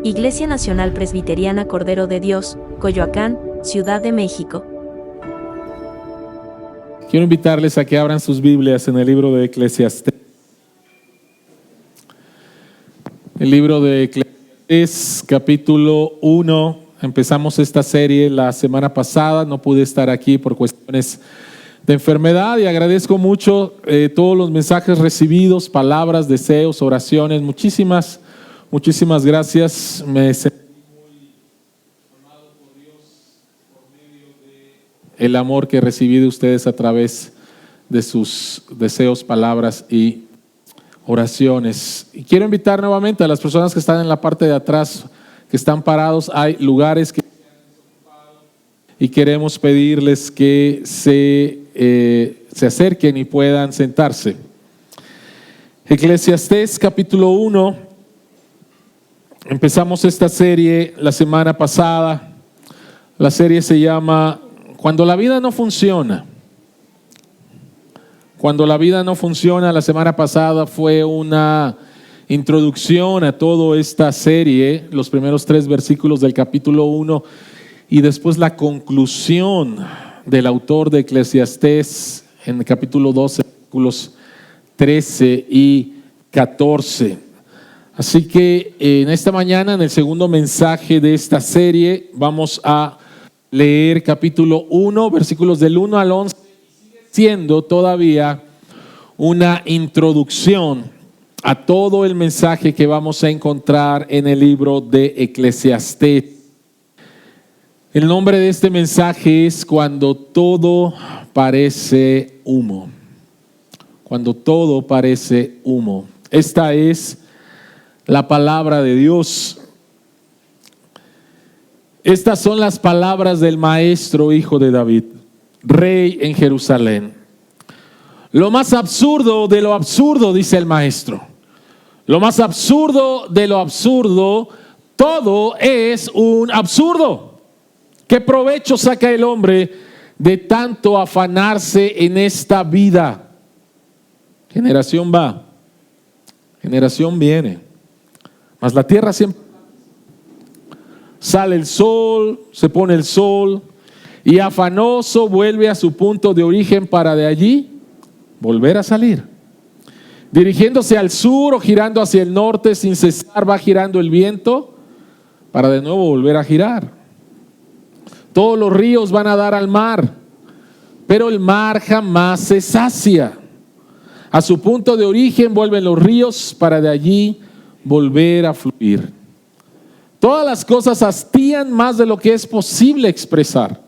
Iglesia Nacional Presbiteriana Cordero de Dios, Coyoacán, Ciudad de México. Quiero invitarles a que abran sus Biblias en el libro de Eclesiastés. El libro de Eclesiastés, capítulo 1. Empezamos esta serie la semana pasada. No pude estar aquí por cuestiones de enfermedad y agradezco mucho todos los mensajes recibidos, palabras, deseos, oraciones. Muchísimas gracias. Me sentí muy amado por Dios por medio de el amor que recibí de ustedes a través de sus deseos, palabras y oraciones. Y quiero invitar nuevamente a las personas que están en la parte de atrás, que están parados. Hay lugares que se han desocupado y queremos pedirles que se acerquen y puedan sentarse. Eclesiastés capítulo 1. Empezamos esta serie la semana pasada. La serie se llama Cuando la vida no funciona. Cuando la vida no funciona. La semana pasada fue una introducción a toda esta serie, los primeros 3 versículos del capítulo 1 y después la conclusión del autor de Eclesiastés en el capítulo 12, versículos 13 y 14. Así que en esta mañana, en el segundo mensaje de esta serie, vamos a leer capítulo 1, versículos del 1 al 11, siendo todavía una introducción a todo el mensaje que vamos a encontrar en el libro de Eclesiastés. El nombre de este mensaje es Cuando todo parece humo. Cuando todo parece humo. Esta es la palabra de Dios. Estas son las palabras del maestro hijo de David, rey en Jerusalén. Lo más absurdo de lo absurdo, dice el maestro. Lo más absurdo de lo absurdo, todo es un absurdo. ¿Qué provecho saca el hombre de tanto afanarse en esta vida? Generación va, generación viene. Mas la tierra siempre sale el sol, se pone el sol y afanoso vuelve a su punto de origen para de allí volver a salir. Dirigiéndose al sur o girando hacia el norte sin cesar va girando el viento para de nuevo volver a girar. Todos los ríos van a dar al mar, pero el mar jamás se sacia. A su punto de origen vuelven los ríos para de allí volver a fluir. Todas las cosas hastían más de lo que es posible expresar.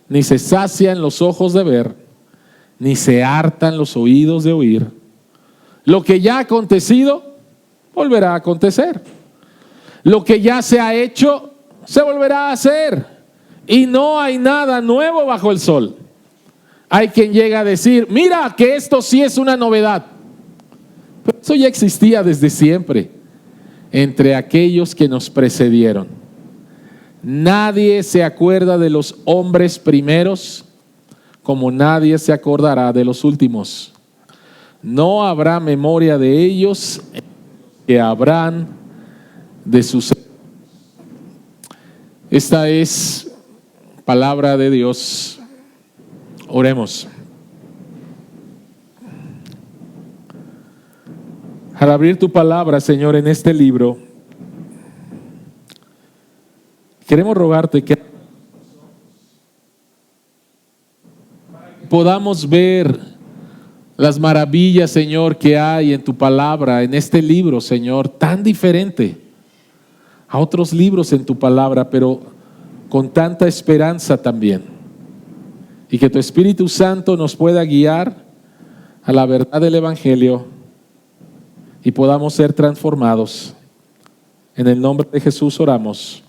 Ni se sacian los ojos de ver, ni se hartan los oídos de oír. Lo que ya ha acontecido, volverá a acontecer. Lo que ya se ha hecho, se volverá a hacer. Y no hay nada nuevo bajo el sol. Hay quien llega a decir, mira que esto sí es una novedad. Pero eso ya existía desde siempre entre aquellos que nos precedieron. Nadie se acuerda de los hombres primeros como nadie se acordará de los últimos. No habrá memoria de ellos que habrán de suceder. Esta es palabra de Dios. Oremos. Al abrir tu palabra, Señor, en este libro, queremos rogarte que podamos ver las maravillas, Señor, que hay en tu palabra, en este libro, Señor, tan diferente a otros libros en tu palabra, pero con tanta esperanza también. Y que tu Espíritu Santo nos pueda guiar a la verdad del Evangelio y podamos ser transformados. En el nombre de Jesús oramos.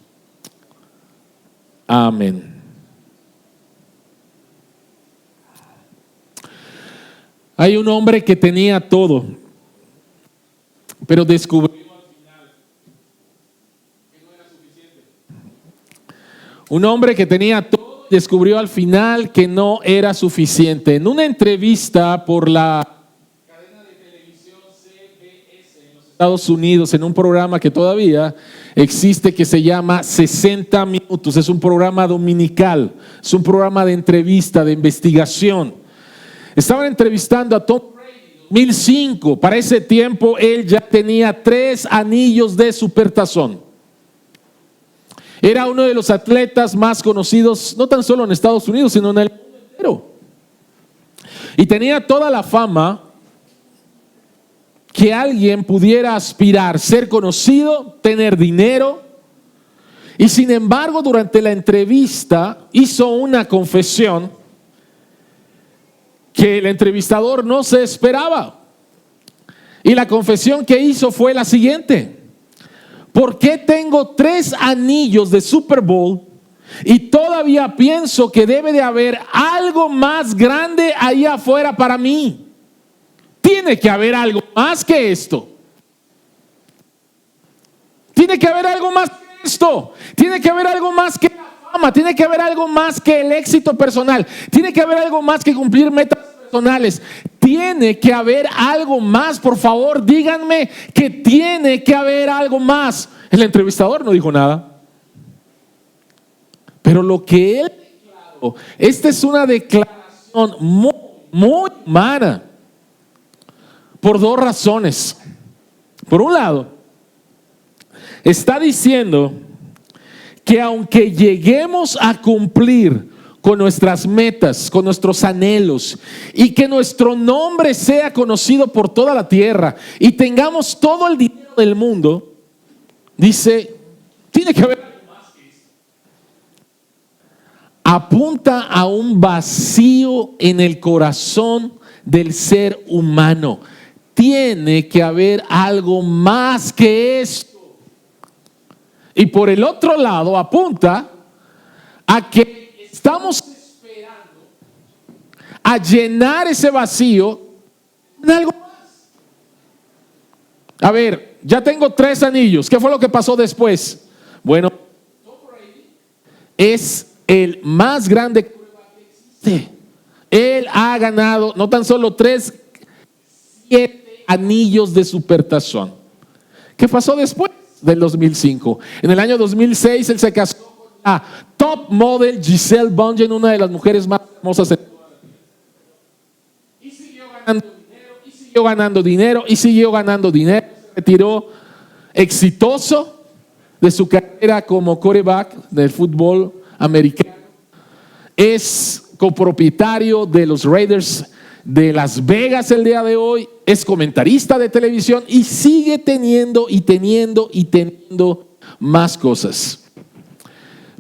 Amén. Hay un hombre que tenía todo, pero descubrió al final que no era suficiente. Un hombre que tenía todo, descubrió al final que no era suficiente. En una entrevista por la cadena de televisión CBS en los Estados Unidos en un programa que todavía existe que se llama 60 Minutos. Es un programa dominical, es un programa de entrevista, de investigación. Estaban entrevistando a Tom Brady en 2005. Para ese tiempo él ya tenía 3 anillos de supertazón. Era uno de los atletas más conocidos, no tan solo en Estados Unidos, sino en el mundo entero. Y tenía toda la fama que alguien pudiera aspirar, ser conocido, tener dinero. Y sin embargo, durante la entrevista hizo una confesión que el entrevistador no se esperaba. Y la confesión que hizo fue la siguiente: ¿por qué tengo 3 anillos de Super Bowl y todavía pienso que debe de haber algo más grande ahí afuera para mí? Tiene que haber algo más que esto. Tiene que haber algo más que esto. Tiene que haber algo más que la fama. Tiene que haber algo más que el éxito personal. Tiene que haber algo más que cumplir metas personales. Tiene que haber algo más. Por favor, díganme que tiene que haber algo más. El entrevistador no dijo nada. Pero lo que él declaró, esta es una declaración muy humana. Por 2 razones. Por un lado, está diciendo que aunque lleguemos a cumplir con nuestras metas, con nuestros anhelos, y que nuestro nombre sea conocido por toda la tierra y tengamos todo el dinero del mundo, dice, tiene que haber algo más que eso. Apunta a un vacío en el corazón del ser humano. Tiene que haber algo más que esto. Y por el otro lado apunta a que estamos esperando a llenar ese vacío en algo más. A ver, ya tengo 3 anillos. ¿Qué fue lo que pasó después? Bueno, Tom Brady es el más grande que existe. Él ha ganado no tan solo 3, 7 anillos de supertazón. ¿Qué pasó después del 2005? En el año 2006 él se casó con la top model Gisele Bündchen, una de las mujeres más famosas en toda la vida. Y siguió ganando dinero, y siguió ganando dinero, y siguió ganando dinero. Se retiró exitoso de su carrera como quarterback del fútbol americano. Es copropietario de los Raiders de Las Vegas el día de hoy, es comentarista de televisión y sigue teniendo más cosas.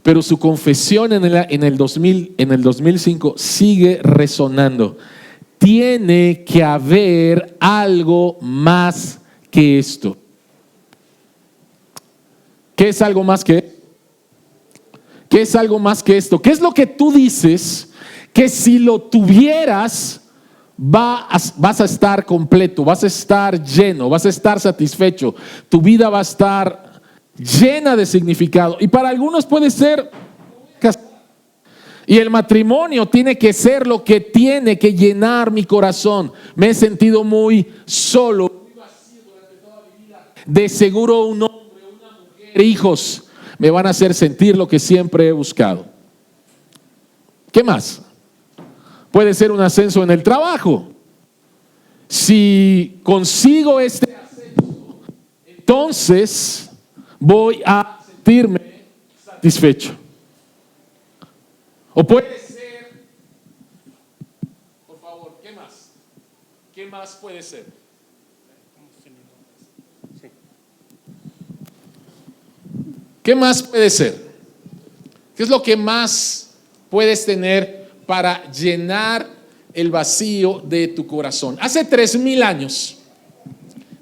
Pero su confesión en el 2005 sigue resonando. Tiene que haber algo más que esto. ¿Qué es algo más que esto? ¿Qué es algo más que esto? ¿Qué es lo que tú dices que si lo tuvieras vas a estar completo, vas a estar lleno, vas a estar satisfecho, tu vida va a estar llena de significado? Y para algunos puede ser, y el matrimonio tiene que ser lo que tiene que llenar mi corazón. Me he sentido muy solo, muy vacío durante toda mi vida. De seguro un hombre, una mujer, hijos me van a hacer sentir lo que siempre he buscado. ¿Qué más? Puede ser un ascenso en el trabajo. Si consigo este ascenso, entonces voy a sentirme satisfecho. O puede ser, por favor, ¿qué más? ¿Qué más puede ser? ¿Qué más puede ser? ¿Qué es lo que más puedes tener para llenar el vacío de tu corazón? Hace 3000 años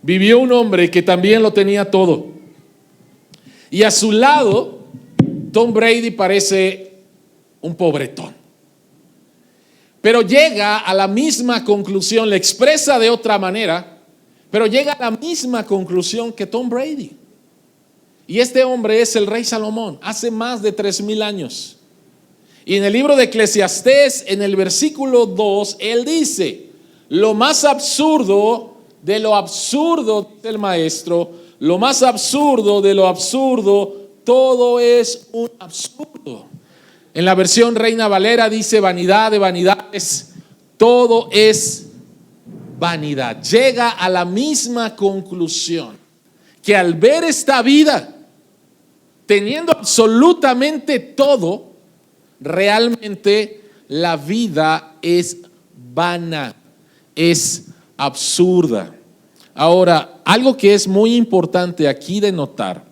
vivió un hombre que también lo tenía todo. Y a su lado, Tom Brady parece un pobretón. Pero llega a la misma conclusión, le expresa de otra manera, pero llega a la misma conclusión que Tom Brady. Y este hombre es el rey Salomón, hace más de 3000 años. Y en el libro de Eclesiastés, en el versículo 2, él dice: lo más absurdo de lo absurdo, dice el maestro, lo más absurdo de lo absurdo, todo es un absurdo. En la versión Reina Valera dice vanidad de vanidades, todo es vanidad. Llega a la misma conclusión que al ver esta vida, teniendo absolutamente todo, realmente la vida es vana, es absurda. Ahora, algo que es muy importante aquí de notar,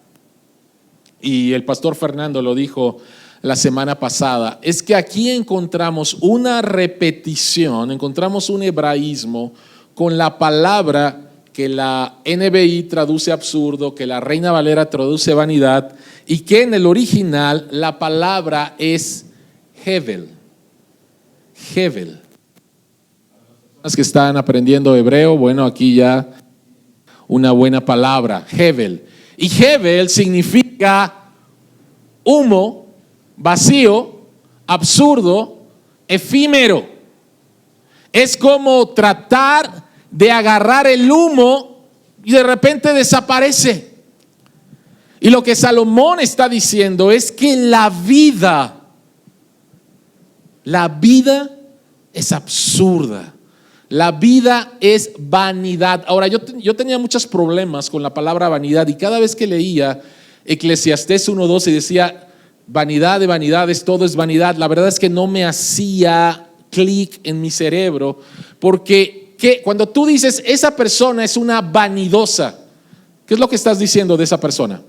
y el pastor Fernando lo dijo la semana pasada, es que aquí encontramos una repetición, encontramos un hebraísmo con la palabra que la NBI traduce absurdo, que la Reina Valera traduce vanidad, y que en el original la palabra es hevel. Hevel. Las que están aprendiendo hebreo, bueno, aquí ya una buena palabra, hevel. Y hevel significa humo, vacío, absurdo, efímero. Es como tratar de agarrar el humo y de repente desaparece. Y lo que Salomón está diciendo es que la vida es absurda. La vida es vanidad. Ahora, yo tenía muchos problemas con la palabra vanidad, y cada vez que leía Eclesiastés 1:12 y decía vanidad de vanidades, todo es vanidad, la verdad es que no me hacía clic en mi cerebro, porque cuando tú dices esa persona es una vanidosa, ¿qué es lo que estás diciendo de esa persona?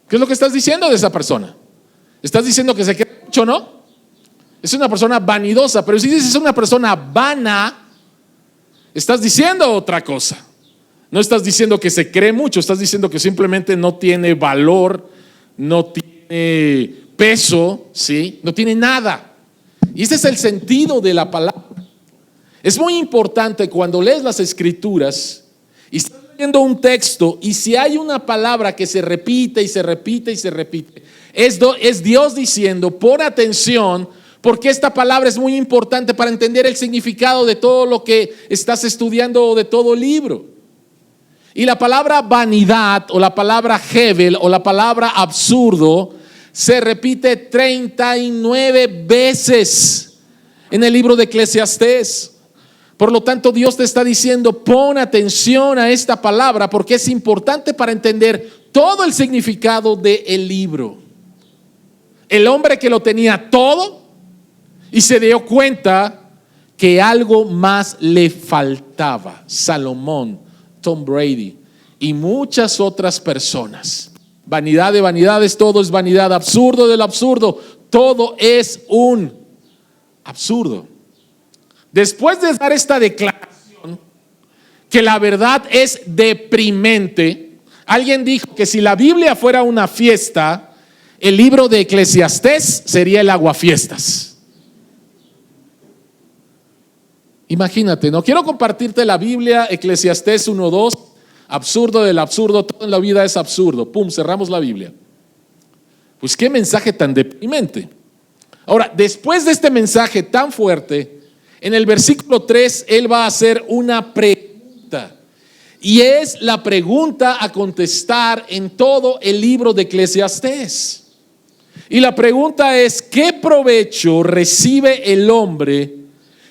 ¿Qué es lo que estás diciendo de esa persona? Estás diciendo que se cree mucho, ¿no? Es una persona vanidosa. Pero si dices una persona vana, estás diciendo otra cosa. No estás diciendo que se cree mucho, estás diciendo que simplemente no tiene valor, no tiene peso, ¿sí? No tiene nada. Y ese es el sentido de la palabra. Es muy importante cuando lees las escrituras y estás leyendo un texto, y si hay una palabra que se repite y se repite y se repite, es Dios diciendo: pon atención, porque esta palabra es muy importante para entender el significado de todo lo que estás estudiando o de todo libro. Y la palabra vanidad o la palabra hevel o la palabra absurdo se repite 39 veces en el libro de Eclesiastés. Por lo tanto, Dios te está diciendo: pon atención a esta palabra, porque es importante para entender todo el significado del libro. El hombre que lo tenía todo y se dio cuenta que algo más le faltaba. Salomón, Tom Brady y muchas otras personas. Vanidad de vanidades, todo es vanidad. Absurdo del absurdo, todo es un absurdo. Después de dar esta declaración, que la verdad es deprimente, alguien dijo que si la Biblia fuera una fiesta, el libro de Eclesiastés sería el aguafiestas. Imagínate, no quiero compartirte la Biblia, Eclesiastés 1:2, absurdo del absurdo, todo en la vida es absurdo. Pum, cerramos la Biblia. Pues qué mensaje tan deprimente. Ahora, después de este mensaje tan fuerte, en el versículo 3, él va a hacer una pregunta. Y es la pregunta a contestar en todo el libro de Eclesiastés. Y la pregunta es: ¿qué provecho recibe el hombre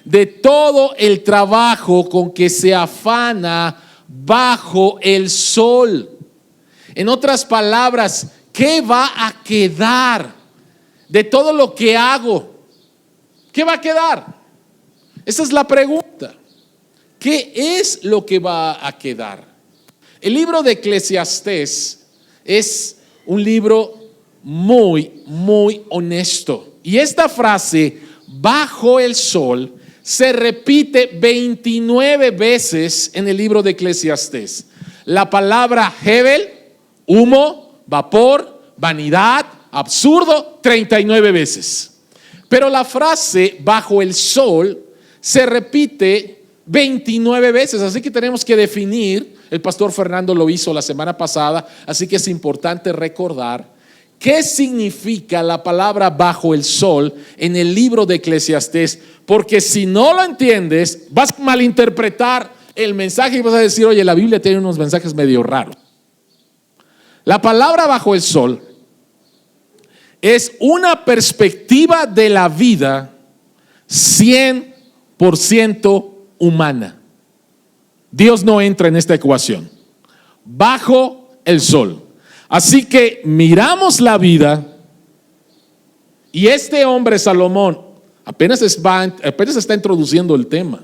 de todo el trabajo con que se afana bajo el sol? En otras palabras, ¿qué va a quedar de todo lo que hago? ¿Qué va a quedar? Esa es la pregunta. ¿Qué es lo que va a quedar? El libro de Eclesiastés es un libro muy, muy honesto. Y esta frase, bajo el sol, se repite 29 veces en el libro de Eclesiastés. La palabra hevel, humo, vapor, vanidad, absurdo, 39 veces. Pero la frase bajo el sol se repite 29 veces, así que tenemos que definir. El pastor Fernando lo hizo la semana pasada, así que es importante recordar ¿Qué significa la palabra bajo el sol en el libro de Eclesiastés? Porque si no lo entiendes, vas a malinterpretar el mensaje y vas a decir, oye, la Biblia tiene unos mensajes medio raros. La palabra bajo el sol es una perspectiva de la vida 100% humana. Dios no entra en esta ecuación. Bajo el sol. Así que miramos la vida y este hombre Salomón apenas está introduciendo el tema.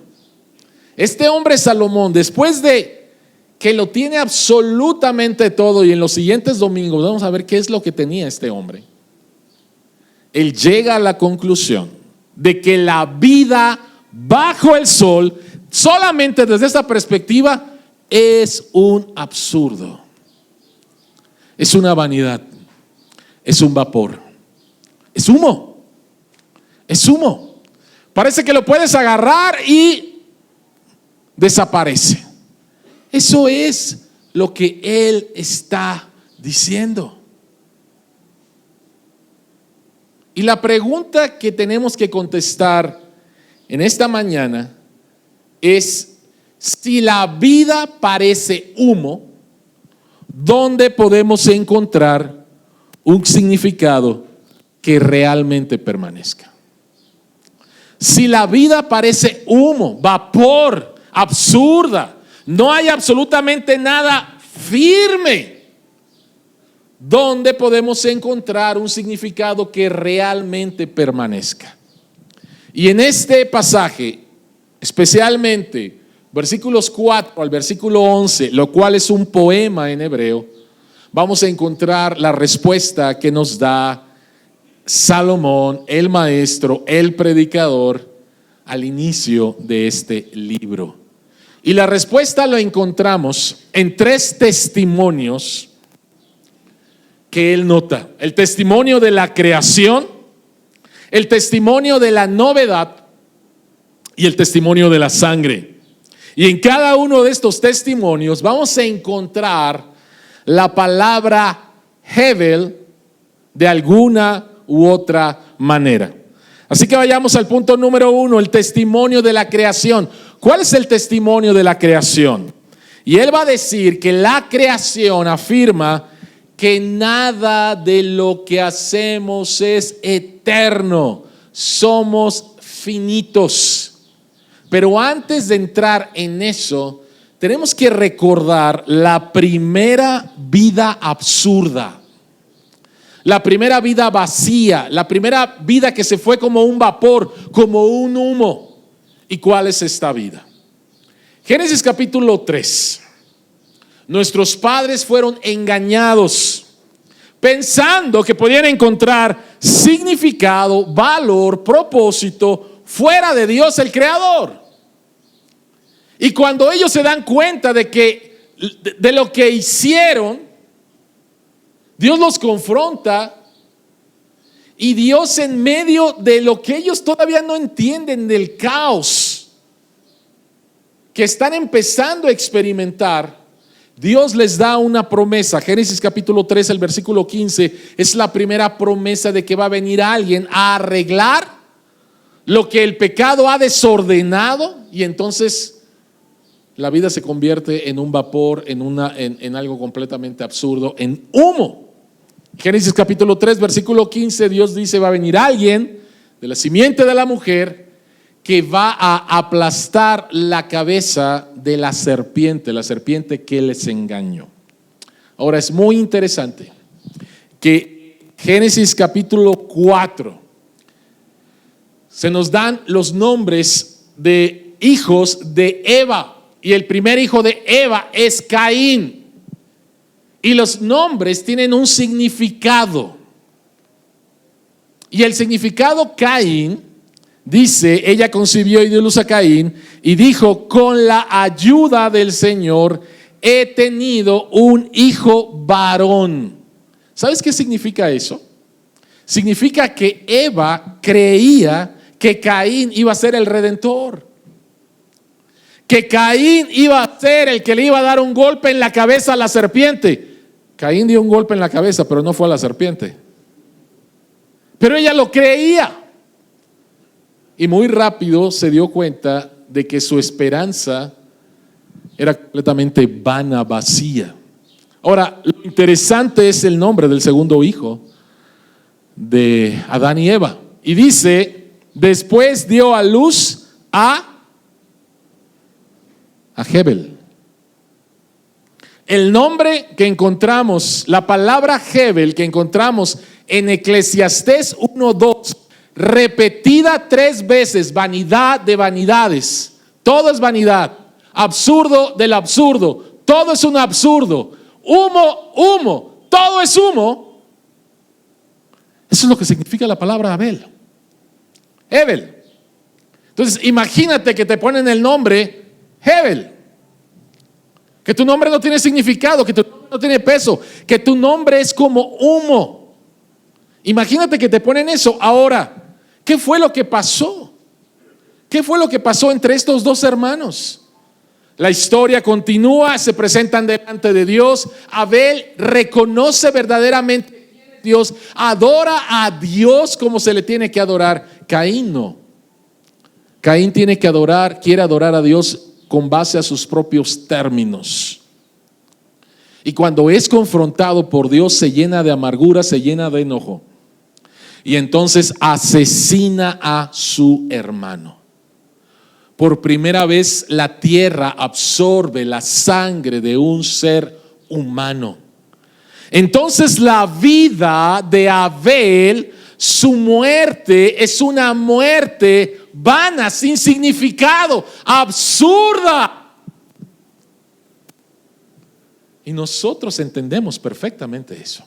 Este hombre Salomón, después de que lo tiene absolutamente todo, y en los siguientes domingos vamos a ver qué es lo que tenía este hombre, él llega a la conclusión de que la vida bajo el sol, solamente desde esta perspectiva, es un absurdo, es una vanidad, es un vapor, es humo, es humo. Parece que lo puedes agarrar y desaparece. Eso es lo que él está diciendo. Y la pregunta que tenemos que contestar en esta mañana es: si la vida parece humo, ¿dónde podemos encontrar un significado que realmente permanezca? Si la vida parece humo, vapor, absurda, no hay absolutamente nada firme, ¿dónde podemos encontrar un significado que realmente permanezca? Y en este pasaje, especialmente versículos 4 al versículo 11, lo cual es un poema en hebreo, vamos a encontrar la respuesta que nos da Salomón, el maestro, el predicador, al inicio de este libro. Y la respuesta la encontramos en 3 testimonios que él nota: el testimonio de la creación, el testimonio de la novedad y el testimonio de la sangre. Y en cada uno de estos testimonios vamos a encontrar la palabra Hevel de alguna u otra manera. Así que vayamos al punto número 1, el testimonio de la creación. ¿Cuál es el testimonio de la creación? Y él va a decir que la creación afirma que nada de lo que hacemos es eterno, somos finitos. Pero antes de entrar en eso, tenemos que recordar la primera vida absurda, la primera vida vacía, la primera vida que se fue como un vapor, como un humo. ¿Y cuál es esta vida? Génesis capítulo 3. Nuestros padres fueron engañados pensando que podían encontrar significado, valor, propósito fuera de Dios el Creador. Y cuando ellos se dan cuenta de lo que hicieron, Dios los confronta, y Dios, en medio de lo que ellos todavía no entienden, del caos que están empezando a experimentar, Dios les da una promesa. Génesis capítulo 3, el versículo 15 es la primera promesa de que va a venir alguien a arreglar lo que el pecado ha desordenado, y entonces la vida se convierte en un vapor, en algo completamente absurdo, en humo. Génesis capítulo 3, versículo 15, Dios dice: va a venir alguien de la simiente de la mujer que va a aplastar la cabeza de la serpiente que les engañó. Ahora, es muy interesante que Génesis capítulo 4 se nos dan los nombres de hijos de Eva, y el primer hijo de Eva es Caín. Y los nombres tienen un significado. Y el significado: Caín, dice, ella concibió y dio luz a Caín, y dijo: con la ayuda del Señor he tenido un hijo varón. ¿Sabes qué significa eso? Significa que Eva creía que Caín iba a ser el redentor, que Caín iba a ser el que le iba a dar un golpe en la cabeza a la serpiente. Caín dio un golpe en la cabeza, pero no fue a la serpiente, Pero ella lo creía. Y muy rápido se dio cuenta de que su esperanza era completamente vana, vacía. Ahora, lo interesante es el nombre del segundo hijo de Adán y Eva. Y dice, después dio a luz a Jebel. El nombre que encontramos, la palabra Jebel que encontramos en Eclesiastés 1:2, repetida 3 veces, vanidad de vanidades. Todo es vanidad, absurdo del absurdo, todo es un absurdo, humo, todo es humo. Eso es lo que significa la palabra Abel. Hebel. Entonces, imagínate que te ponen el nombre Hebel, que tu nombre no tiene significado, que tu nombre no tiene peso, que tu nombre es como humo. Imagínate que te ponen eso. Ahora, ¿qué fue lo que pasó? ¿Qué fue lo que pasó entre estos dos hermanos? La historia continúa, se presentan delante de Dios. Abel reconoce verdaderamente quién es Dios, adora a Dios como se le tiene que adorar. Caín no. Caín quiere adorar a Dios con base a sus propios términos. Y cuando es confrontado por Dios, se llena de amargura, se llena de enojo. Y entonces asesina a su hermano. Por primera vez la tierra absorbe la sangre de un ser humano. Entonces la vida de Abel, su muerte es una muerte vana, sin significado, absurda. Y nosotros entendemos perfectamente eso.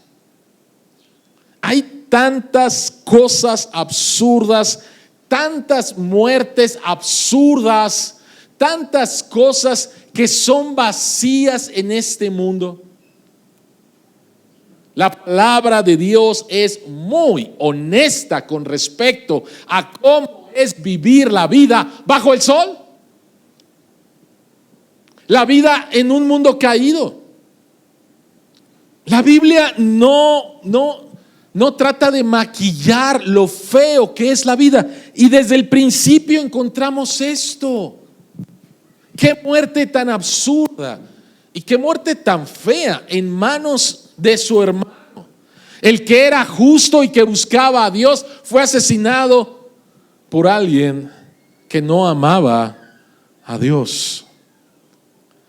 Hay tantas cosas absurdas, tantas muertes absurdas, tantas cosas que son vacías en este mundo. La palabra de Dios es muy honesta con respecto a cómo es vivir la vida bajo el sol. La vida en un mundo caído. La Biblia no trata de maquillar lo feo que es la vida. Y desde el principio encontramos esto. Qué muerte tan absurda y qué muerte tan fea en manos de su hermano. El que era justo y que buscaba a Dios fue asesinado por alguien que no amaba a Dios.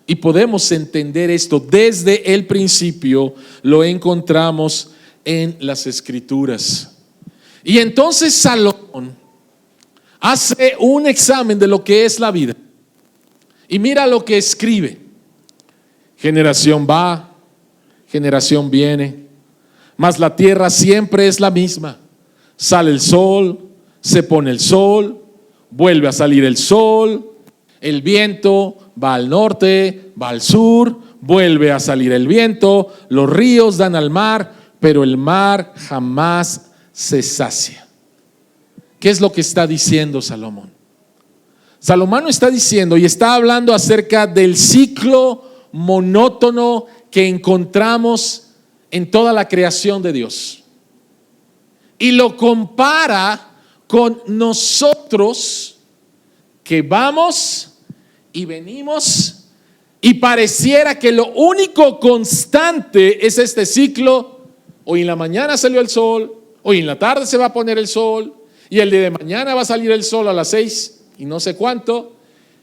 Y podemos entender esto desde el principio, lo encontramos en las Escrituras. Y entonces Salomón hace un examen de lo que es la vida. Y mira lo que escribe. Generación va, generación viene, mas la tierra siempre es la misma. Sale el sol, se pone el sol, vuelve a salir el sol, el viento va al norte, va al sur, vuelve a salir el viento, los ríos dan al mar, pero el mar jamás se sacia. ¿Qué es lo que está diciendo Salomón? Salomón está diciendo y está hablando acerca del ciclo monótono que encontramos en toda la creación de Dios. Y lo compara con nosotros que vamos y venimos y pareciera que lo único constante es este ciclo. Hoy en la mañana salió el sol, hoy en la tarde se va a poner el sol y el día de mañana va a salir el sol a las 6 y no sé cuánto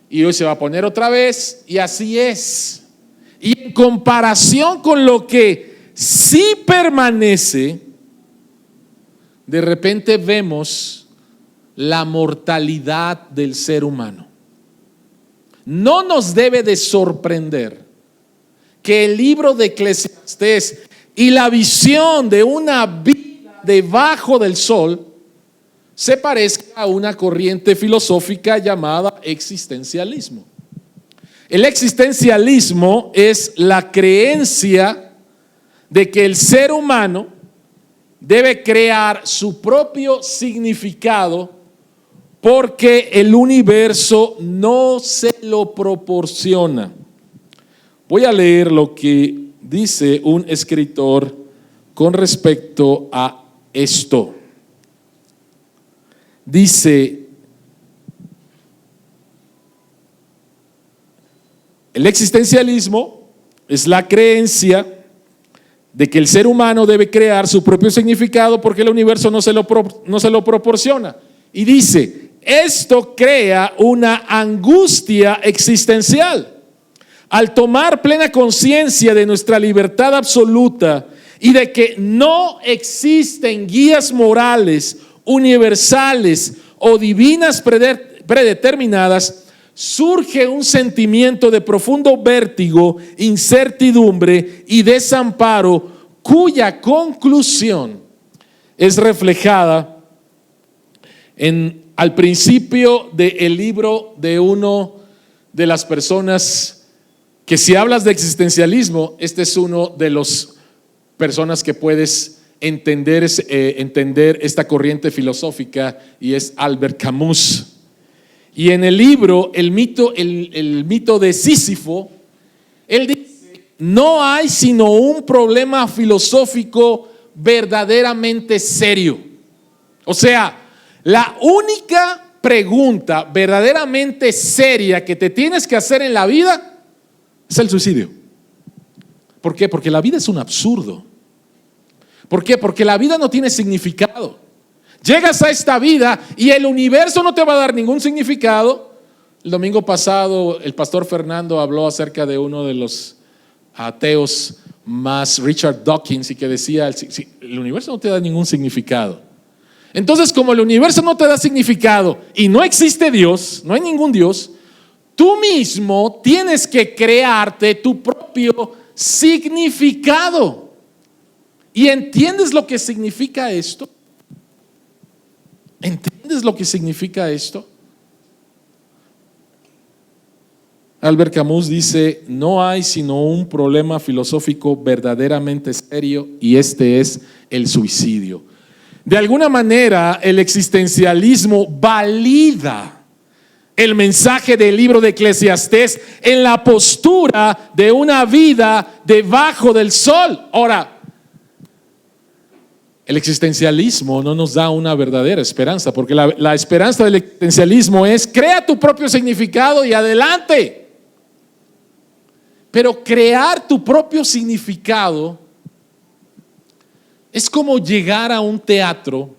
y hoy se va a poner otra vez y así es. Y en comparación con lo que sí permanece, de repente vemos la mortalidad del ser humano. No nos debe de sorprender que el libro de Eclesiastés y la visión de una vida debajo del sol se parezca a una corriente filosófica llamada existencialismo. El existencialismo es la creencia de que el ser humano debe crear su propio significado porque el universo no se lo proporciona. Voy a leer lo que dice un escritor con respecto a esto. dice, el existencialismo es la creencia de que el ser humano debe crear su propio significado porque el universo no se lo proporciona. Y dice, esto crea una angustia existencial. Al tomar plena conciencia de nuestra libertad absoluta y de que no existen guías morales, universales o divinas predeterminadas, surge un sentimiento de profundo vértigo, incertidumbre y desamparo, cuya conclusión es reflejada al principio del libro de uno de las personas que, si hablas de existencialismo, este es uno de las personas que puedes entender esta corriente filosófica, y es Albert Camus. Y en el libro, el mito de Sísifo, él dice, no hay sino un problema filosófico verdaderamente serio. O sea, la única pregunta verdaderamente seria que te tienes que hacer en la vida es el suicidio. ¿Por qué? Porque la vida es un absurdo. ¿Por qué? Porque la vida no tiene significado. Llegas a esta vida y el universo no te va a dar ningún significado. El domingo pasado el pastor Fernando habló acerca de uno de los ateos más, Richard Dawkins, y que decía, el universo no te da ningún significado. Entonces, como el universo no te da significado y no existe Dios, no hay ningún Dios, tú mismo tienes que crearte tu propio significado. ¿Y entiendes lo que significa esto? ¿Entiendes lo que significa esto? Albert Camus dice, no hay sino un problema filosófico verdaderamente serio, y este es el suicidio. De alguna manera, el existencialismo valida el mensaje del libro de Eclesiastés en la postura de una vida debajo del sol. Ahora, el existencialismo no nos da una verdadera esperanza, porque la esperanza del existencialismo es: crea tu propio significado y adelante. Pero crear tu propio significado es como llegar a un teatro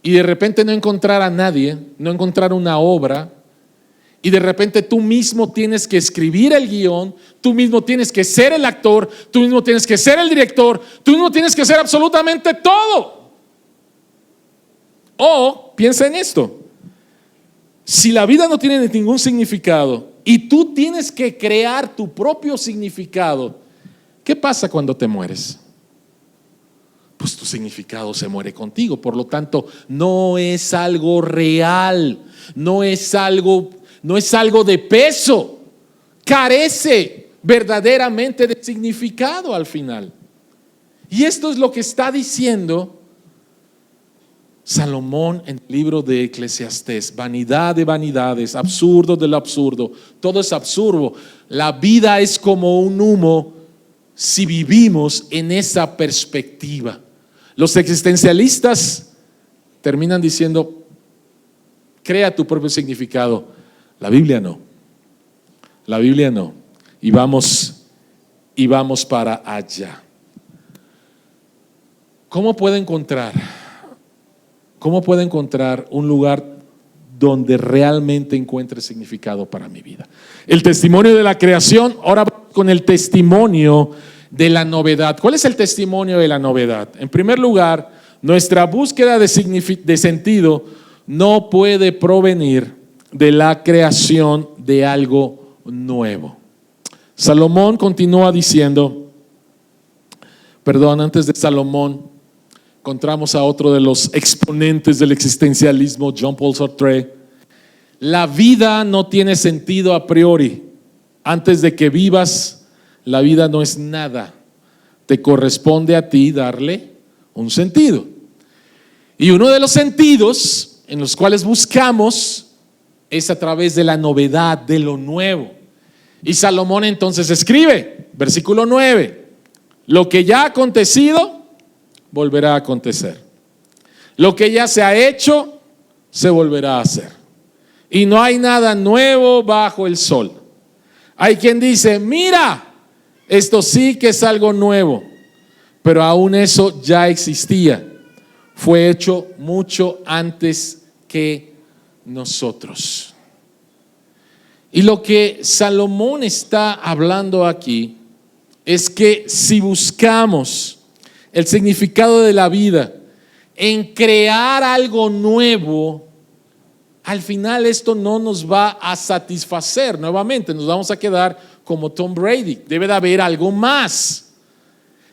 y de repente no encontrar a nadie, no encontrar una obra, y de repente tú mismo tienes que escribir el guión, tú mismo tienes que ser el actor, tú mismo tienes que ser el director, tú mismo tienes que hacer absolutamente todo. O piensa en esto: si la vida no tiene ningún significado y tú tienes que crear tu propio significado, ¿qué pasa cuando te mueres? Pues tu significado se muere contigo. Por lo tanto, no es algo real, no es algo de peso, carece verdaderamente de significado al final. Y esto es lo que está diciendo Salomón en el libro de Eclesiastés: vanidad de vanidades, absurdo de lo absurdo, todo es absurdo. La vida es como un humo si vivimos en esa perspectiva. Los existencialistas terminan diciendo: crea tu propio significado. La Biblia no. La Biblia no. Y vamos para allá. ¿Cómo puedo encontrar un lugar donde realmente encuentre significado para mi vida? El testimonio de la creación. Ahora con el testimonio de la novedad. ¿Cuál es el testimonio de la novedad? En primer lugar, nuestra búsqueda de sentido no puede provenir de la creación de algo nuevo. Salomón continúa diciendo, antes de Salomón encontramos a otro de los exponentes del existencialismo, Jean-Paul Sartre. La vida no tiene sentido a priori. Antes de que vivas, la vida no es nada. Te corresponde a ti darle un sentido. Y uno de los sentidos en los cuales buscamos es a través de la novedad, de lo nuevo. Y Salomón entonces escribe, versículo 9: lo que ya ha acontecido, volverá a acontecer. Lo que ya se ha hecho, se volverá a hacer. Y no hay nada nuevo bajo el sol. Hay quien dice, mira, esto sí que es algo nuevo, pero aún eso ya existía. Fue hecho mucho antes que nosotros. Y lo que Salomón está hablando aquí es que si buscamos el significado de la vida en crear algo nuevo, al final esto no nos va a satisfacer. Nuevamente nos vamos a quedar como Tom Brady. Debe de haber algo más.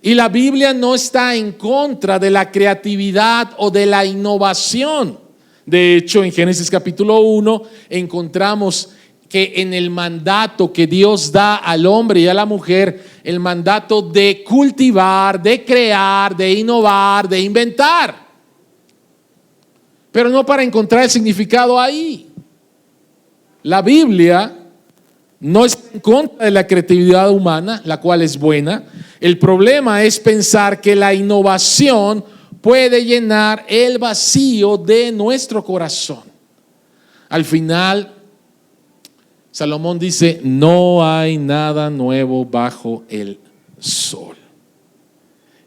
Y la Biblia no está en contra de la creatividad o de la innovación. De hecho, en Génesis capítulo 1 encontramos que en el mandato que Dios da al hombre y a la mujer, el mandato de cultivar, de crear, de innovar, de inventar. Pero no para encontrar el significado ahí. La Biblia no está en contra de la creatividad humana, la cual es buena. El problema es pensar que la innovación puede llenar el vacío de nuestro corazón. Al final, Salomón dice, no hay nada nuevo bajo el sol.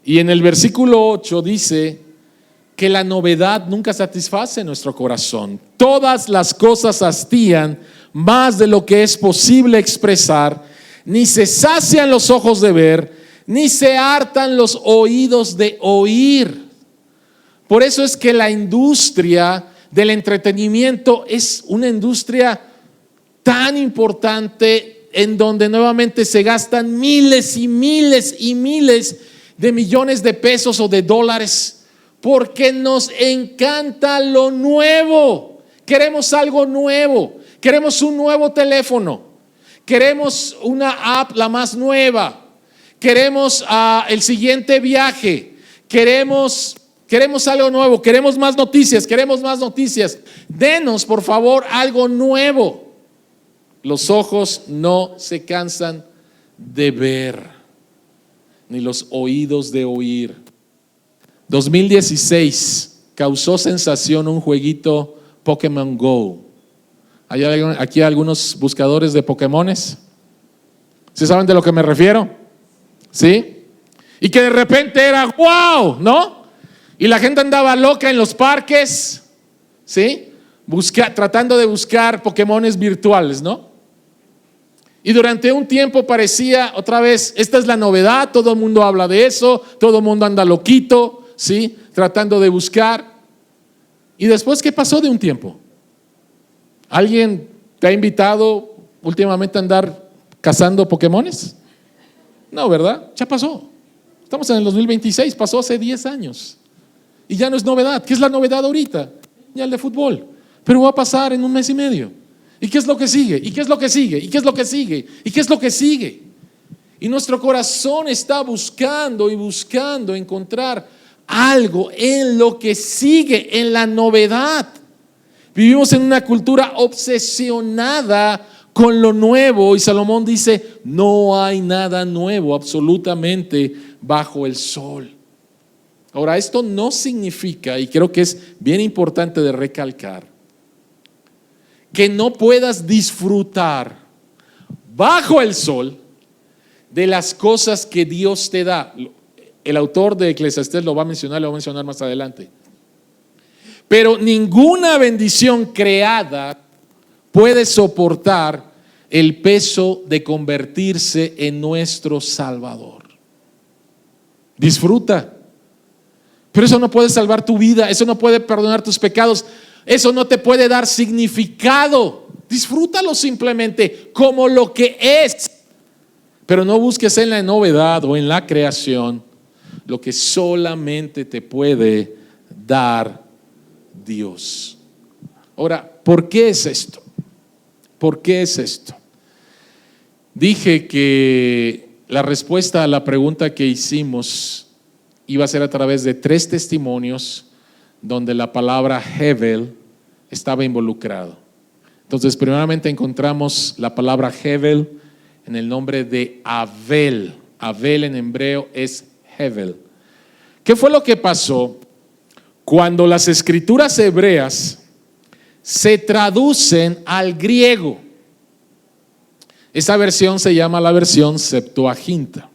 Y en el versículo 8 dice que la novedad nunca satisface nuestro corazón. Todas las cosas hastían más de lo que es posible expresar, ni se sacian los ojos de ver, ni se hartan los oídos de oír. Por eso es que la industria del entretenimiento es una industria tan importante, en donde nuevamente se gastan miles y miles y miles de millones de pesos o de dólares, porque nos encanta lo nuevo. Queremos algo nuevo, queremos un nuevo teléfono, queremos una app la más nueva, queremos el siguiente viaje, queremos algo nuevo, queremos más noticias. Denos por favor algo nuevo. Los ojos no se cansan de ver, ni los oídos de oír. 2016 causó sensación un jueguito Pokémon Go. ¿Hay aquí algunos buscadores de Pokémones? ¿Sí saben de lo que me refiero? ¿Sí? Y que de repente era wow, ¿no? Y la gente andaba loca en los parques, ¿sí? Tratando de buscar Pokémones virtuales, ¿no? Y durante un tiempo parecía otra vez, esta es la novedad, todo el mundo habla de eso, todo el mundo anda loquito, ¿sí? Tratando de buscar. ¿Y después qué pasó de un tiempo? ¿Alguien te ha invitado últimamente a andar cazando Pokémones? No, ¿verdad? Ya pasó. Estamos en el 2026, pasó hace 10 años. Y ya no es novedad. ¿Qué es la novedad ahorita? Ya el de fútbol. Pero va a pasar en un mes y medio. ¿Y qué es lo que sigue? ¿Y qué es lo que sigue? ¿Y qué es lo que sigue? ¿Y qué es lo que sigue? Y nuestro corazón está buscando y buscando encontrar algo en lo que sigue, en la novedad. Vivimos en una cultura obsesionada con lo nuevo y Salomón dice, no hay nada nuevo absolutamente bajo el sol. Ahora, esto no significa, y creo que es bien importante de recalcar, que no puedas disfrutar bajo el sol de las cosas que Dios te da. El autor de Eclesiastés lo va a mencionar más adelante. Pero ninguna bendición creada puede soportar el peso de convertirse en nuestro Salvador. Disfruta. Pero eso no puede salvar tu vida, eso no puede perdonar tus pecados, eso no te puede dar significado. Disfrútalo simplemente como lo que es. Pero no busques en la novedad o en la creación lo que solamente te puede dar Dios. Ahora, ¿por qué es esto? ¿Por qué es esto? Dije que la respuesta a la pregunta que hicimos iba a ser a través de 3 testimonios donde la palabra Hevel estaba involucrado. Entonces, primeramente encontramos la palabra Hevel en el nombre de Abel. Abel en hebreo es Hevel. ¿Qué fue lo que pasó cuando las escrituras hebreas se traducen al griego. Esa versión se llama la versión Septuaginta.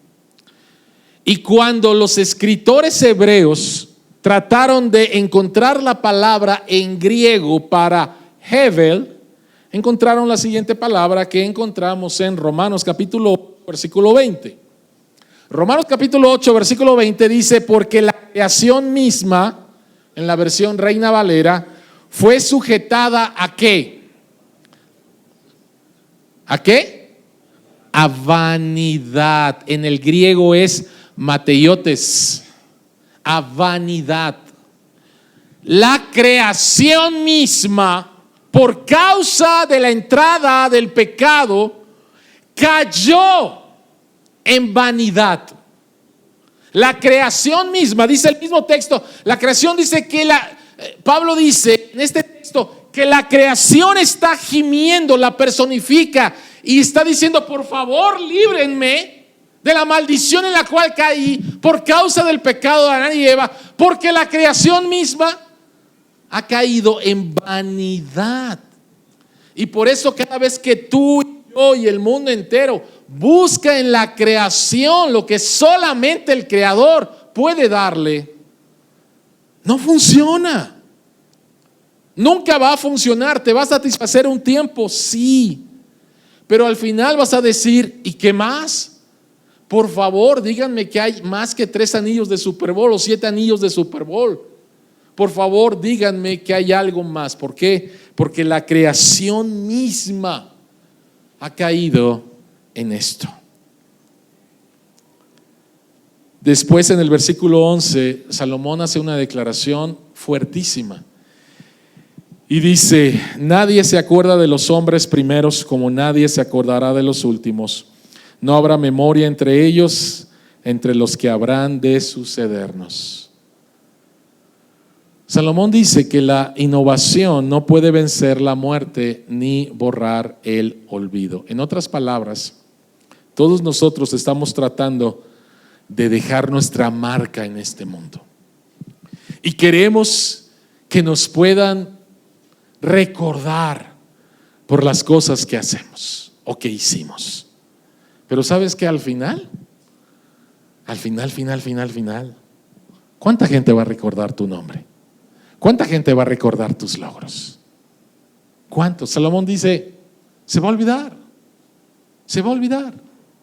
Y cuando los escritores hebreos trataron de encontrar la palabra en griego para Hevel, encontraron la siguiente palabra que encontramos en Romanos capítulo 8, versículo 20. Romanos capítulo 8, versículo 20 dice: porque la creación misma, en la versión Reina Valera, fue sujetada ¿a qué? ¿A qué? A vanidad. En el griego es mateiotes, a vanidad. La creación misma, por causa de la entrada del pecado, cayó en vanidad. La creación misma, dice el mismo texto, la creación dice que Pablo dice en este texto que la creación está gimiendo, la personifica y está diciendo: por favor, líbrenme de la maldición en la cual caí por causa del pecado de Adán y Eva, porque la creación misma ha caído en vanidad. Y por eso cada vez que tú y yo y el mundo entero busca en la creación lo que solamente el Creador puede darle, no funciona. Nunca va a funcionar. Te va a satisfacer un tiempo, sí, pero al final vas a decir: ¿y qué más? Por favor, díganme que hay más que 3 anillos de Super Bowl o 7 anillos de Super Bowl. Por favor, díganme que hay algo más. ¿Por qué? Porque la creación misma ha caído en esto. Después, en el versículo 11, Salomón hace una declaración fuertísima y dice: nadie se acuerda de los hombres primeros como nadie se acordará de los últimos. No habrá memoria entre ellos, entre los que habrán de sucedernos. Salomón dice que la innovación no puede vencer la muerte ni borrar el olvido. En otras palabras, todos nosotros estamos tratando de dejar nuestra marca en este mundo y queremos que nos puedan recordar por las cosas que hacemos o que hicimos. Pero ¿sabes qué? Al final, ¿cuánta gente va a recordar tu nombre? ¿Cuánta gente va a recordar tus logros? ¿Cuántos? Salomón dice: se va a olvidar,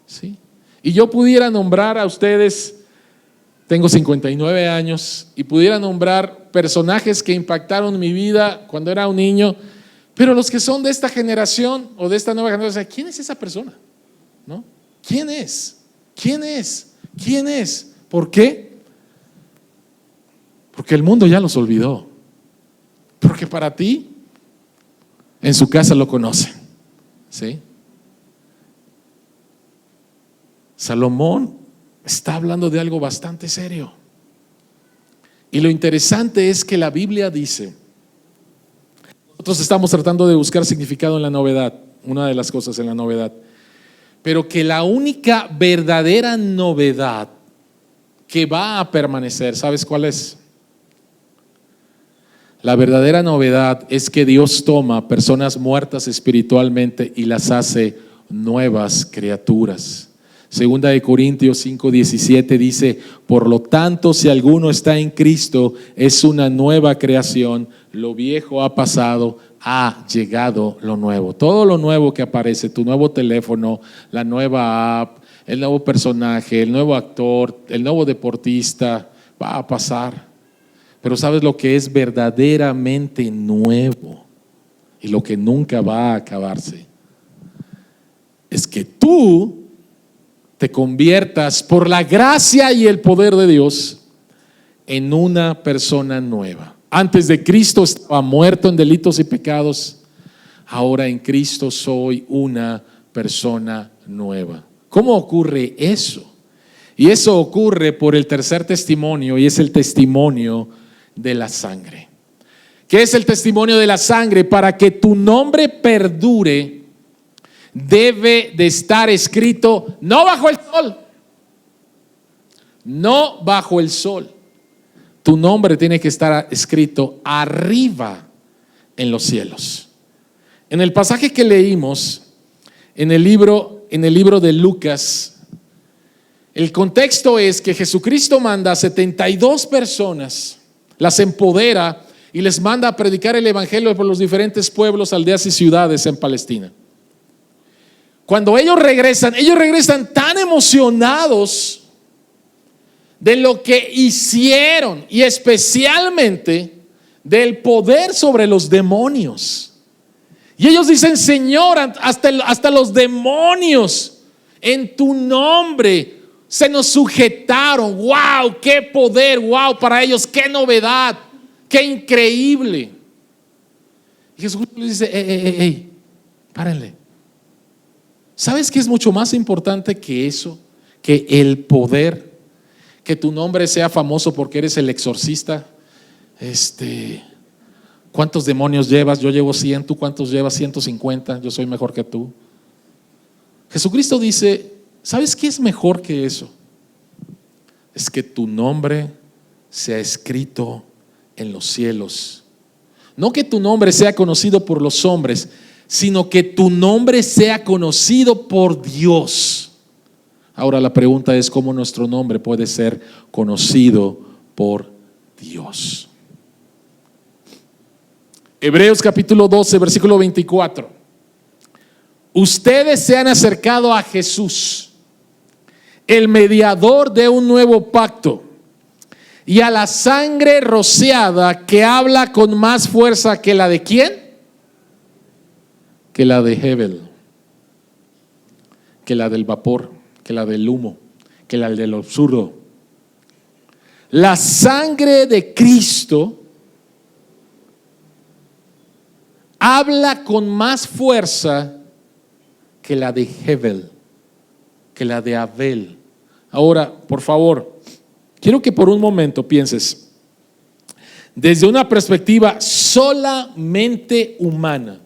¿sí? Y yo pudiera nombrar a ustedes, tengo 59 años, y pudiera nombrar personajes que impactaron mi vida cuando era un niño, pero los que son de esta generación o de esta nueva generación, ¿quién es esa persona? ¿No? ¿Quién es? ¿Quién es? ¿Quién es? ¿Por qué? Porque el mundo ya los olvidó. Porque para ti, en su casa lo conocen, ¿sí? Salomón está hablando de algo bastante serio. Y lo interesante es que la Biblia dice, nosotros estamos tratando de buscar significado en la novedad, una de las cosas en la novedad, pero que la única verdadera novedad que va a permanecer, ¿sabes cuál es? La verdadera novedad es que Dios toma personas muertas espiritualmente y las hace nuevas criaturas. Segunda de Corintios 5:17 dice: por lo tanto, si alguno está en Cristo, es una nueva creación, lo viejo ha pasado, ha llegado lo nuevo. Todo lo nuevo que aparece, tu nuevo teléfono, la nueva app, el nuevo personaje, el nuevo actor, el nuevo deportista, va a pasar. Pero ¿sabes lo que es verdaderamente nuevo y lo que nunca va a acabarse? Es que tú te conviertas por la gracia y el poder de Dios en una persona nueva. Antes de Cristo estaba muerto en delitos y pecados, ahora en Cristo soy una persona nueva. ¿Cómo ocurre eso? Y eso ocurre por el tercer testimonio, y es el testimonio de la sangre. ¿Qué es el testimonio de la sangre? Para que tu nombre perdure, debe de estar escrito no bajo el sol, no bajo el sol. Tu nombre tiene que estar escrito arriba en los cielos. En el pasaje que leímos en el libro de Lucas, el contexto es que Jesucristo manda a 72 personas, las empodera y les manda a predicar el evangelio por los diferentes pueblos, aldeas y ciudades en Palestina. Cuando ellos regresan tan emocionados de lo que hicieron y especialmente del poder sobre los demonios. Y ellos dicen: Señor, hasta los demonios en tu nombre se nos sujetaron. ¡Wow! ¡Qué poder! ¡Wow! Para ellos, ¡qué novedad! ¡Qué increíble! Y Jesús les dice: ¡Ey! Párenle. ¿Sabes qué es mucho más importante que eso? Que el poder. Que tu nombre sea famoso porque eres el exorcista. ¿Cuántos demonios llevas? Yo llevo 100. ¿Tú cuántos llevas? 150. Yo soy mejor que tú. Jesucristo dice: ¿sabes qué es mejor que eso? Es que tu nombre sea escrito en los cielos. No que tu nombre sea conocido por los hombres, sino que tu nombre sea conocido por Dios. Ahora la pregunta es: ¿cómo nuestro nombre puede ser conocido por Dios? Hebreos capítulo 12, versículo 24. Ustedes se han acercado a Jesús, el mediador de un nuevo pacto, y a la sangre rociada que habla con más fuerza que la de ¿quién? Que la de Hebel, que la del vapor, que la del humo, que la del absurdo. La sangre de Cristo habla con más fuerza que la de Hebel, que la de Abel. Ahora, por favor, quiero que por un momento pienses desde una perspectiva solamente humana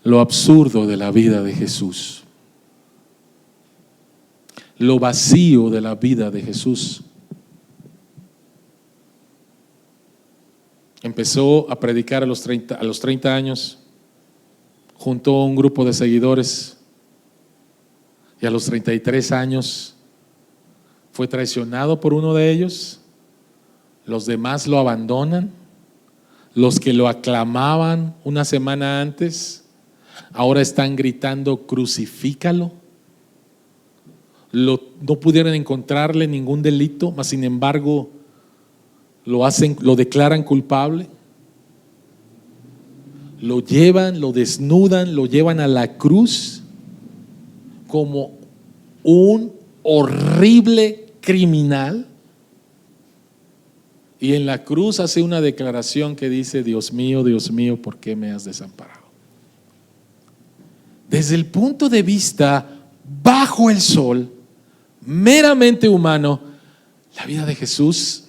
lo absurdo de la vida de Jesús, lo vacío de la vida de Jesús. Empezó a predicar a los 30 años, juntó a un grupo de seguidores y a los 33 años fue traicionado por uno de ellos. Los demás lo abandonan. Los que lo aclamaban una semana antes ahora están gritando: crucifícalo. No pudieron encontrarle ningún delito, mas sin embargo lo declaran culpable. Lo llevan, lo desnudan, lo llevan a la cruz como un horrible criminal. Y en la cruz hace una declaración que dice: Dios mío, ¿por qué me has desamparado? Desde el punto de vista bajo el sol, meramente humano, la vida de Jesús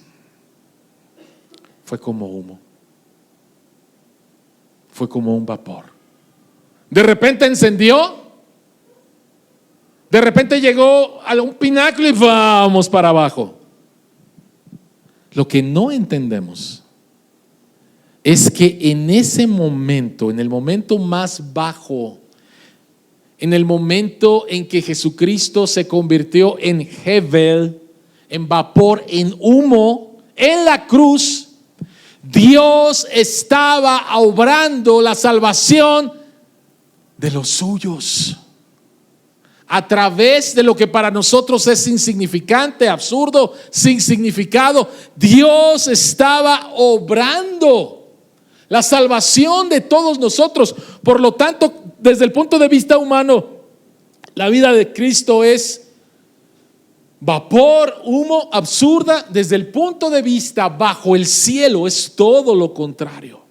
fue como humo, fue como un vapor. De repente encendió, de repente llegó a un pináculo y vamos para abajo. Lo que no entendemos es que en ese momento, en el momento más bajo, en el momento en que Jesucristo se convirtió en Hebel, en vapor, en humo, en la cruz, Dios estaba obrando la salvación de los suyos a través de lo que para nosotros es insignificante, absurdo, sin significado. Dios estaba obrando la salvación de todos nosotros. Por lo tanto, desde el punto de vista humano, la vida de Cristo es vapor, humo, absurda. Desde el punto de vista bajo el cielo es todo lo contrario.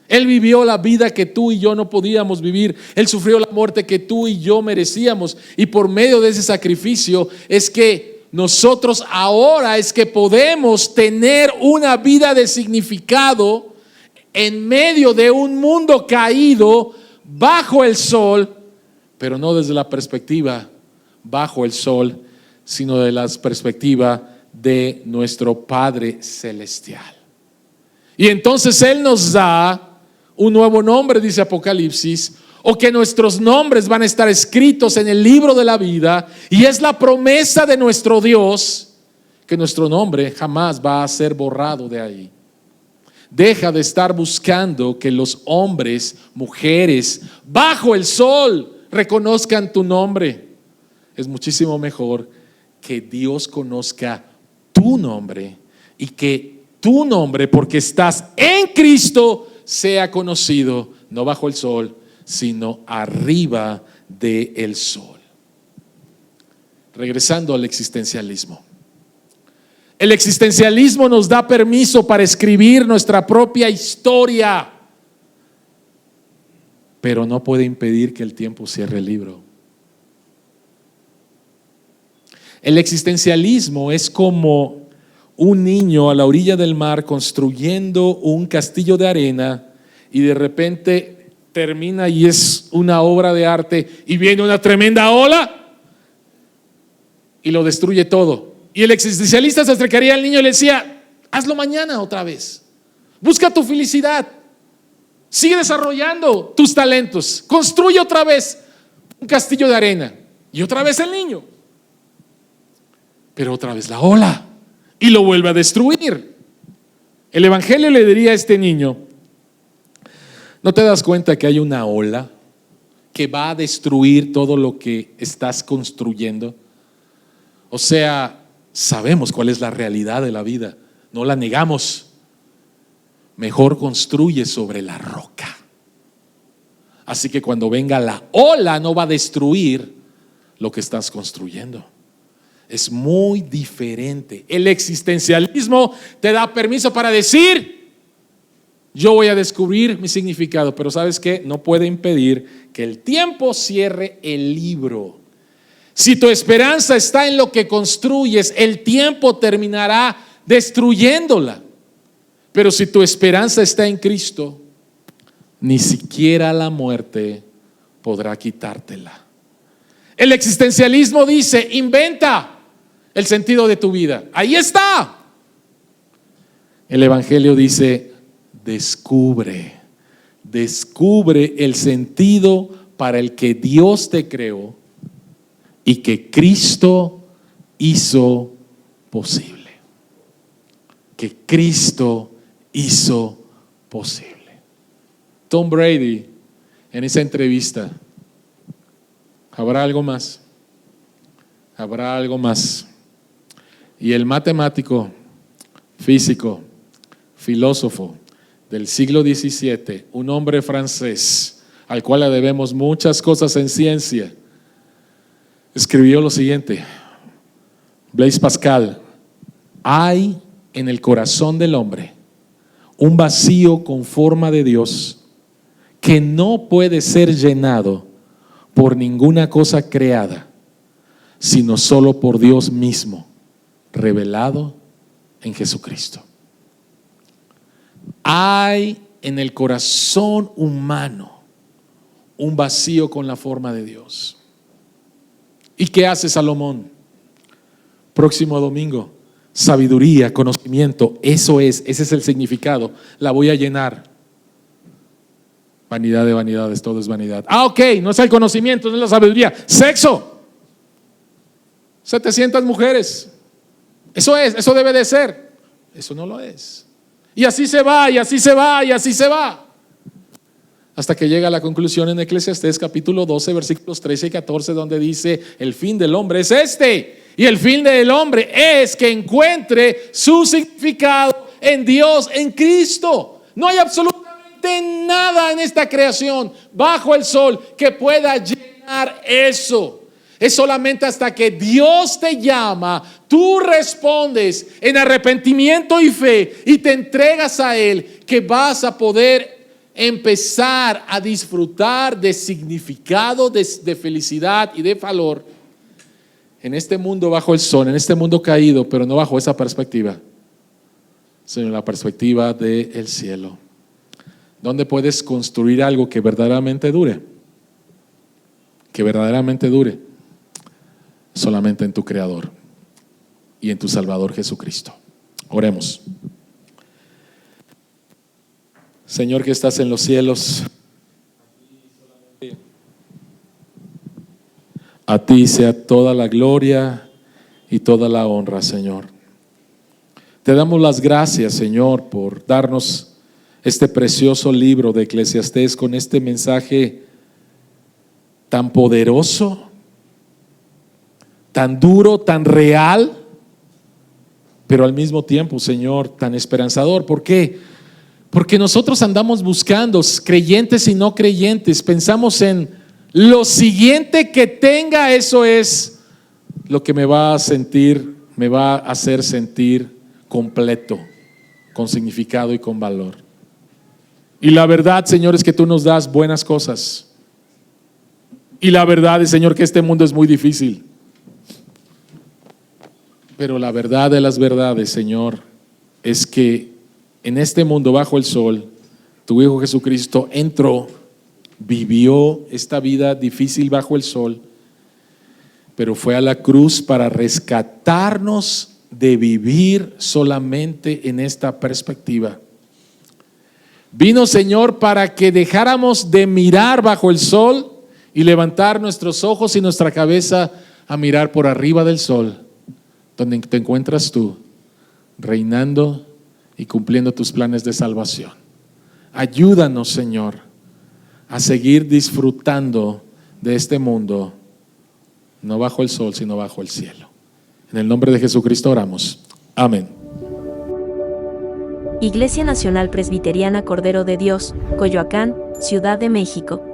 Él vivió la vida que tú y yo no podíamos vivir. Él sufrió la muerte que tú y yo merecíamos. Y por medio de ese sacrificio es que nosotros ahora es que podemos tener una vida de significado en medio de un mundo caído bajo el sol, pero no desde la perspectiva bajo el sol, sino de la perspectiva de nuestro Padre Celestial. Y entonces Él nos da un nuevo nombre, dice Apocalipsis, o que nuestros nombres van a estar escritos en el libro de la vida, y es la promesa de nuestro Dios que nuestro nombre jamás va a ser borrado de ahí. Deja de estar buscando que los hombres, mujeres, bajo el sol reconozcan tu nombre. Es muchísimo mejor que Dios conozca tu nombre y que tu nombre, porque estás en Cristo, sea conocido no bajo el sol, sino arriba del sol. Regresando al existencialismo. El existencialismo nos da permiso para escribir nuestra propia historia, pero no puede impedir que el tiempo cierre el libro. El existencialismo es como un niño a la orilla del mar construyendo un castillo de arena y de repente termina y es una obra de arte y viene una tremenda ola y lo destruye todo. Y el existencialista se acercaría al niño y le decía: hazlo mañana otra vez, busca tu felicidad, sigue desarrollando tus talentos, construye otra vez un castillo de arena. Y otra vez el niño, pero otra vez la ola y lo vuelve a destruir. El evangelio le diría a este niño: ¿no te das cuenta que hay una ola que va a destruir todo lo que estás construyendo? O sea, sabemos cuál es la realidad de la vida, no la negamos. Mejor construye sobre la roca. Así que cuando venga la ola no va a destruir lo que estás construyendo. Es muy diferente. El existencialismo te da permiso para decir: yo voy a descubrir mi significado, pero ¿sabes qué? No puede impedir que el tiempo cierre el libro. Si tu esperanza está en lo que construyes, el tiempo terminará destruyéndola. Pero si tu esperanza está en Cristo, ni siquiera la muerte podrá quitártela. El existencialismo dice: inventa el sentido de tu vida. Ahí está. El evangelio dice: descubre el sentido para el que Dios te creó y que Cristo hizo posible. Que Cristo hizo posible. Tom Brady, en esa entrevista, ¿habrá algo más? ¿Habrá algo más? Y el matemático, físico, filósofo del siglo XVII, un hombre francés al cual le debemos muchas cosas en ciencia, escribió lo siguiente: Blaise Pascal: hay en el corazón del hombre un vacío con forma de Dios que no puede ser llenado por ninguna cosa creada, sino solo por Dios mismo, revelado en Jesucristo. Hay en el corazón humano un vacío con la forma de Dios. ¿Y qué hace Salomón? Próximo domingo: sabiduría, conocimiento. Ese es el significado. La voy a llenar. Vanidad de vanidades, todo es vanidad. Ok, no es el conocimiento, no es la sabiduría. Sexo. 700 mujeres. Eso debe de ser. Eso no lo es. Y así se va, y así se va, y así se va. Hasta que llega a la conclusión en Eclesiastés capítulo 12, versículos 13 y 14, donde dice: el fin del hombre es este, y el fin del hombre es que encuentre su significado en Dios, en Cristo. No hay absolutamente nada en esta creación, bajo el sol, que pueda llenar eso. Es solamente hasta que Dios te llama, tú respondes en arrepentimiento y fe y te entregas a Él, que vas a poder empezar a disfrutar de significado, de felicidad y de valor en este mundo bajo el sol, en este mundo caído, pero no bajo esa perspectiva, sino en la perspectiva del cielo, donde puedes construir algo que verdaderamente dure, solamente en tu Creador y en tu Salvador Jesucristo. Oremos. Señor que estás en los cielos, a ti sea toda la gloria y toda la honra, Señor. Te damos las gracias, Señor, por darnos este precioso libro de Eclesiastés con este mensaje tan poderoso, tan duro, tan real, pero al mismo tiempo, Señor, tan esperanzador. ¿Por qué? Porque nosotros andamos buscando, creyentes y no creyentes, pensamos en lo siguiente que tenga, eso es lo que me va a hacer sentir completo, con significado y con valor. Y la verdad, Señor, es que tú nos das buenas cosas. Y la verdad es, Señor, que este mundo es muy difícil. Pero la verdad de las verdades, Señor, es que en este mundo bajo el sol, tu Hijo Jesucristo entró, vivió esta vida difícil bajo el sol, pero fue a la cruz para rescatarnos de vivir solamente en esta perspectiva. Vino, Señor, para que dejáramos de mirar bajo el sol y levantar nuestros ojos y nuestra cabeza a mirar por arriba del sol, donde te encuentras tú, reinando y cumpliendo tus planes de salvación. Ayúdanos, Señor, a seguir disfrutando de este mundo, no bajo el sol, sino bajo el cielo. En el nombre de Jesucristo oramos. Amén. Iglesia Nacional Presbiteriana Cordero de Dios, Coyoacán, Ciudad de México.